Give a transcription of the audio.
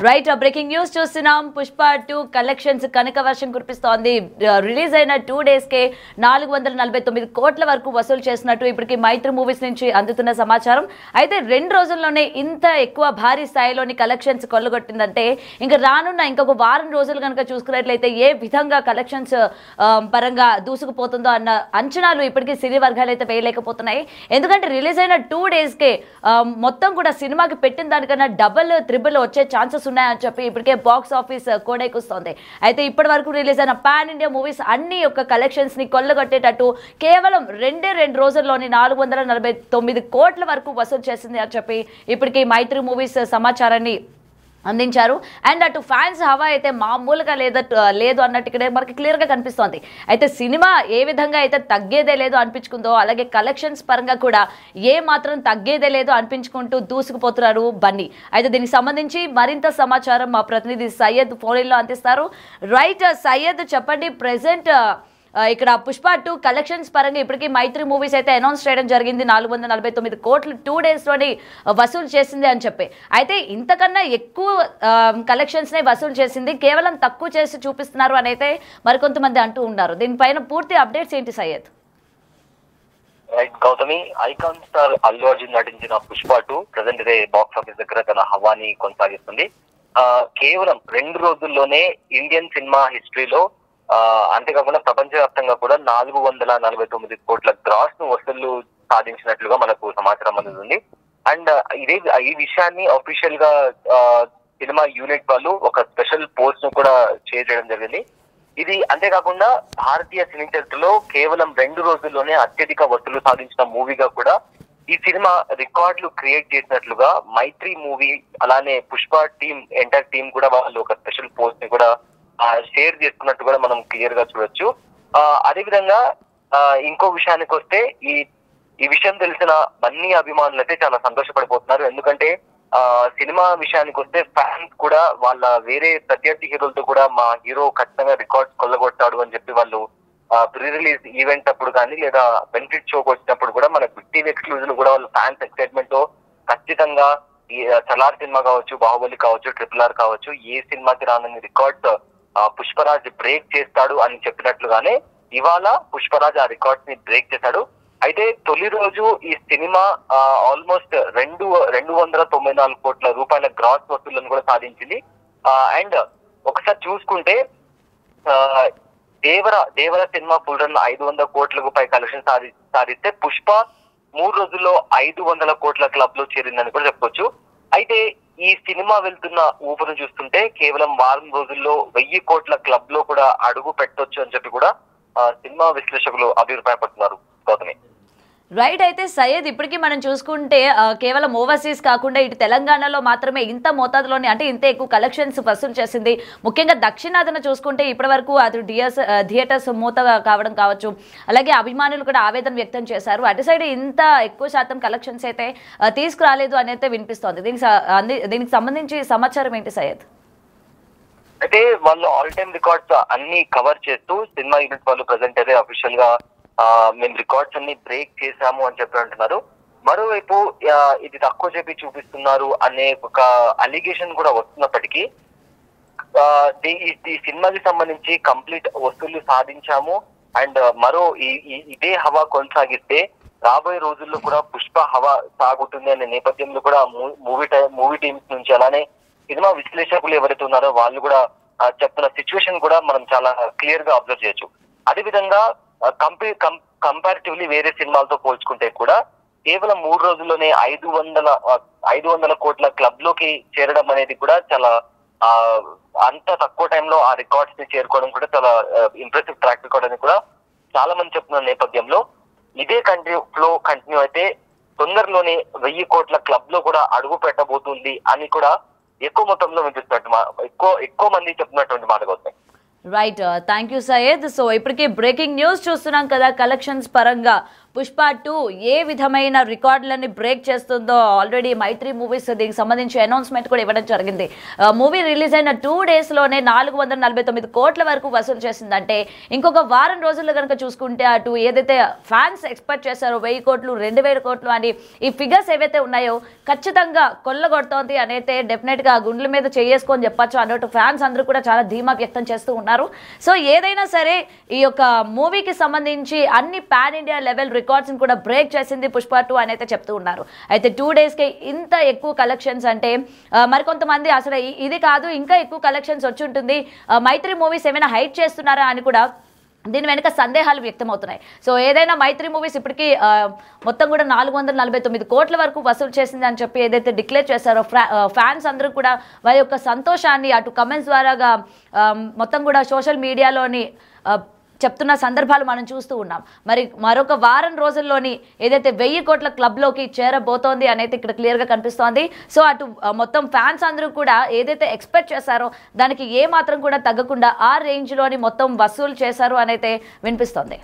Right breaking news చూస్తున్నాం. Pushpa 2 collections కనక వర్షం కురిపిస్తోంది. Release అయిన 2 days కే 449 కోట్ల వరకు వసూలు చేసినట్టు ఇప్పటికి మైత్రి మూవీస్ నుంచి అందుతున్న సమాచారం. అయితే 2 రోజుల్లోనే ఇంత ఎక్కువ భారీ స్థాయిలోని కలెక్షన్స్ కొల్లగొట్టిందంటే ఇంకా రానున్న ఇంకొక వారం రోజులు కనుక చూసుకున్నట్లయితే ఏ విధంగా కలెక్షన్స్ పరంగా దూసుకుపోతుందో అన్న అంచనాలు ఇప్పటికీ సినీ వర్గాలు అయితే వేయలేకపోతున్నాయి. ఎందుకంటే రిలీజ్ అయిన 2 days కే మొత్తం కూడా సినిమాకి పెట్టిన దానికన్నా డబుల్ త్రిబుల్ వచ్చే ఛాన్సెస్ ఉన్నాయని చెప్పి ఇప్పటికే బాక్స్ ఆఫీస్ కోడెక్కుస్తోంది. అయితే ఇప్పటి వరకు రిలీజ్ అయిన పాన్ ఇండియా మూవీస్ అన్ని యొక్క కలెక్షన్స్ ని కొల్లగొట్టేటట్టు కేవలం 2 రోజుల్లోని 449 కోట్ల వరకు వసూలు చేసింది అని చెప్పి ఇప్పటికీ మైత్రి మూవీస్ సమాచారాన్ని అందించారు. అండ్ అటు ఫ్యాన్స్ హవా అయితే మామూలుగా లేదు అన్నట్టు ఇక్కడ మనకి క్లియర్గా కనిపిస్తోంది. అయితే సినిమా ఏ విధంగా అయితే తగ్గేదే లేదు అనిపించుకుందో అలాగే కలెక్షన్స్ పరంగా కూడా ఏ మాత్రం తగ్గేదే లేదు అనిపించుకుంటూ దూసుకుపోతున్నారు బన్నీ. అయితే దీనికి సంబంధించి మరింత సమాచారం మా ప్రతినిధి సయ్యద్ ఫోన్లో అందిస్తారు. రైట్ సయ్యద్, చెప్పండి, ప్రెసెంట్ ఇక్కడ పుష్ప 2 కలెక్షన్స్ పరంగా ఇప్పటికీ మైత్రి మూవీస్ అయితే అనౌన్స్ చేయడం జరిగింది. 449 కోట్లు 2 days లోని వసూలు చేసింది అని చెప్పి. అయితే ఇంతకన్నా ఎక్కువ కలెక్షన్స్ నే వసూలు చేసింది, కేవలం తక్కువ చేసి చూపిస్తున్నారు అని అయితే మరికొంతమంది అంటూ ఉన్నారు. దీనిపైన పూర్తి అప్డేట్స్ ఏంటి Syed? Right Gautami, icon star Allu Arjun నటించిన Pushpa 2 present day box office దగ్గర తన హవాని కొనసాగిస్తుంది. కేవలం 2 రోజుల్లోనే ఇండియన్ సినిమా హిస్టరీలో అంతేకాకుండా ప్రపంచవ్యాప్తంగా కూడా 449 కోట్ల గ్రాస్ ను వసూళ్లు సాధించినట్లుగా మనకు సమాచారం అందుతుంది. అండ్ ఈ విషయాన్ని అఫీషియల్ గా సినిమా యూనిట్ వాళ్ళు ఒక స్పెషల్ పోస్ట్ ను కూడా షేర్ చేయడం జరిగింది. ఇది అంతేకాకుండా భారతీయ సినీ చరిత్రలో కేవలం 2 రోజుల్లోనే అత్యధిక వసూలు సాధించిన మూవీగా కూడా ఈ సినిమా రికార్డులు క్రియేట్ చేసినట్లుగా మైత్రి మూవీ అలానే పుష్ప టీమ్ ఎంటైర్ టీమ్ కూడా వాళ్ళు ఒక స్పెషల్ పోస్ట్ ని కూడా షేర్ చేసుకున్నట్టు కూడా మనం క్లియర్ గా చూడొచ్చు. అదేవిధంగా ఇంకో విషయానికి వస్తే ఈ విషయం తెలిసిన బన్నీ అభిమానులు అయితే చాలా సంతోషపడిపోతున్నారు. ఎందుకంటే సినిమా విషయానికి వస్తే ఫ్యాన్స్ కూడా వాళ్ళ వేరే ప్రత్యర్థి హీరోలతో కూడా మా హీరో ఖచ్చితంగా రికార్డ్స్ కొల్లగొట్టాడు అని చెప్పి వాళ్ళు ప్రీ రిలీజ్ ఈవెంట్ అప్పుడు కానీ లేదా బెనిఫిట్ షోకి వచ్చినప్పుడు కూడా మన బిగ్ టీవీ ఎక్స్క్లూజివ్ కూడా వాళ్ళ ఫ్యాన్స్ ఎక్సైట్మెంట్ తో ఖచ్చితంగా సలార్ సినిమా కావచ్చు, బాహుబలి కావచ్చు, RRR కావచ్చు, ఏ సినిమాకి రానని రికార్డ్స్ పుష్పరాజ్ బ్రేక్ చేస్తాడు అని చెప్పినట్లుగానే ఇవాళ పుష్పరాజ్ ఆ రికార్డ్స్ ని బ్రేక్ చేశాడు. అయితే తొలి రోజు ఈ సినిమా ఆల్మోస్ట్ 294 కోట్ల రూపాయల గ్రాస్ వసూళ్లను కూడా సాధించింది. అండ్ ఒకసారి చూసుకుంటే దేవర సినిమా ఫుల్ రన్ 500 కోట్లకు పై కలెక్షన్ సాధిస్తే పుష్ప 3 రోజుల్లో 500 కోట్ల క్లబ్ లో చేరిందని కూడా చెప్పొచ్చు. అయితే ఈ సినిమా వెళ్తున్న ఊపును చూస్తుంటే కేవలం వారం రోజుల్లో 1000 కోట్ల క్లబ్ లో కూడా అడుగు పెట్టొచ్చు అని చెప్పి కూడా సినిమా విశ్లేషకులు అభిప్రాయపడుతున్నారు. గౌతమి, రైట్. అయితే సయ్యద్, ఇప్పటికీ మనం చూసుకుంటే కేవలం ఓవర్సీస్ కాకుండా ఇటు తెలంగాణలో మాత్రమే ఇంత మోతాదులోని అంటే ఇంత ఎక్కువ కలెక్షన్స్ వసూలు చేసింది. ముఖ్యంగా దక్షిణాదిన చూసుకుంటే ఇప్పటి వరకు అది థియేటర్స్ మూత కావడం కావచ్చు, అలాగే అభిమానులు కూడా ఆవేదన వ్యక్తం చేశారు. అటు సైడ్ ఇంత ఎక్కువ శాతం కలెక్షన్స్ అయితే తీసుకురాలేదు అని అయితే వినిపిస్తోంది. దీనికి సంబంధించి సమాచారం ఏంటి సయ్యద్? అయితే వాళ్ళు ఆల్ టైమ్ రికార్డ్స్ అన్ని కవర్ చేస్తూ సినిమా యూనిట్ వాళ్ళు ప్రెసెంట్ అయితే అఫీషియల్ గా మేము రికార్డ్స్ అన్ని బ్రేక్ చేశాము అని చెప్పి అంటున్నారు. మరోవైపు ఇది తక్కువ చెప్పి చూపిస్తున్నారు అనే ఒక అలిగేషన్ కూడా వస్తున్నప్పటికీ ఈ సినిమాకి సంబంధించి కంప్లీట్ వసూళ్లు సాధించాము. అండ్ ఇదే హవా కొనసాగిస్తే రాబోయే రోజుల్లో కూడా పుష్ప హవా సాగుతుంది అనే నేపథ్యంలో కూడా మూవీ టీమ్స్ నుంచి అలానే సినిమా విశ్లేషకులు ఎవరైతే ఉన్నారో వాళ్ళు కూడా చెప్తున్న సిచ్యువేషన్ కూడా మనం చాలా క్లియర్ గా అబ్జర్వ్ చేయొచ్చు. అదేవిధంగా కంపారిటివ్లీ వేరే సినిమాలతో పోల్చుకుంటే కూడా కేవలం 3 రోజుల్లోనే 500 కోట్ల క్లబ్ లోకి చేరడం అనేది కూడా చాలా అంత తక్కువ టైంలో ఆ రికార్డ్స్ ని చేరుకోవడం కూడా చాలా ఇంప్రెసివ్ ట్రాక్ రికార్డ్ అని కూడా చాలా మంది చెప్తున్న నేపథ్యంలో ఇదే కంటిన్యూ అయితే తొందరలోనే 1000 కోట్ల క్లబ్ లో కూడా అడుగు పెట్టబోతుంది అని కూడా ఎక్కువ మొత్తంలో వినిపిస్తున్నట్టు ఎక్కువ మంది చెప్తున్నటువంటి మాట అవుతాయి. Right, thank you Syed. So ఇప్పటికే బ్రేకింగ్ న్యూస్ చూస్తున్నాం కదా, కలెక్షన్స్ పరంగా పుష్ప 2 ఏ విధమైన రికార్డులని బ్రేక్ చేస్తుందో ఆల్రెడీ మైత్రి మూవీస్ దీనికి సంబంధించి అనౌన్స్మెంట్ కూడా ఇవ్వడం జరిగింది. మూవీ రిలీజ్ అయిన 2 డేస్లోనే 449 కోట్ల వరకు వసూలు చేసిందంటే ఇంకొక వారం రోజుల్లో కనుక చూసుకుంటే అటు ఏదైతే ఫ్యాన్స్ ఎక్స్పెక్ట్ చేశారో 1000 కోట్లు 2000 కోట్లు అని ఈ ఫిగర్స్ ఏవైతే ఉన్నాయో ఖచ్చితంగా కొల్లగొడుతోంది అనైతే డెఫినెట్గా గుండెల మీద చేసుకొని చెప్పచ్చు అన్నట్టు ఫ్యాన్స్ అందరూ కూడా చాలా ధీమా వ్యక్తం చేస్తూ ఉన్నారు. సో ఏదైనా సరే ఈ యొక్క మూవీకి సంబంధించి అన్ని పాన్ ఇండియా లెవెల్ రికార్డ్స్ కూడా బ్రేక్ చేసింది పుష్ప 2 అని అయితే చెప్తూ ఉన్నారు. అయితే 2 డేస్కి ఇంత ఎక్కువ కలెక్షన్స్ అంటే మరికొంతమంది అసలు ఇది కాదు ఇంకా ఎక్కువ కలెక్షన్స్ వచ్చి ఉంటుంది, మైత్రి మూవీస్ ఏమైనా హైట్ చేస్తున్నారా అని కూడా దీని వెనుక సందేహాలు వ్యక్తమవుతున్నాయి. సో ఏదైనా మైత్రి మూవీస్ ఇప్పటికీ మొత్తం కూడా 449 కోట్ల వరకు వసూలు చేసింది అని చెప్పి ఏదైతే డిక్లేర్ చేశారో ఫ్యాన్స్ అందరూ కూడా వారి యొక్క సంతోషాన్ని అటు కమెంట్స్ ద్వారాగా మొత్తం కూడా సోషల్ మీడియాలోని చెప్తున్న సందర్భాలు మనం చూస్తూ ఉన్నాం. మరి మరొక వారం రోజుల్లోని ఏదైతే 1000 కోట్ల క్లబ్లోకి చేరబోతోంది అనేది ఇక్కడ క్లియర్గా కనిపిస్తోంది. సో అటు మొత్తం ఫ్యాన్స్ అందరూ కూడా ఏదైతే ఎక్స్పెక్ట్ చేశారో దానికి ఏ మాత్రం కూడా తగ్గకుండా ఆ రేంజ్లోని మొత్తం వసూలు చేశారు అనైతే వినిపిస్తోంది.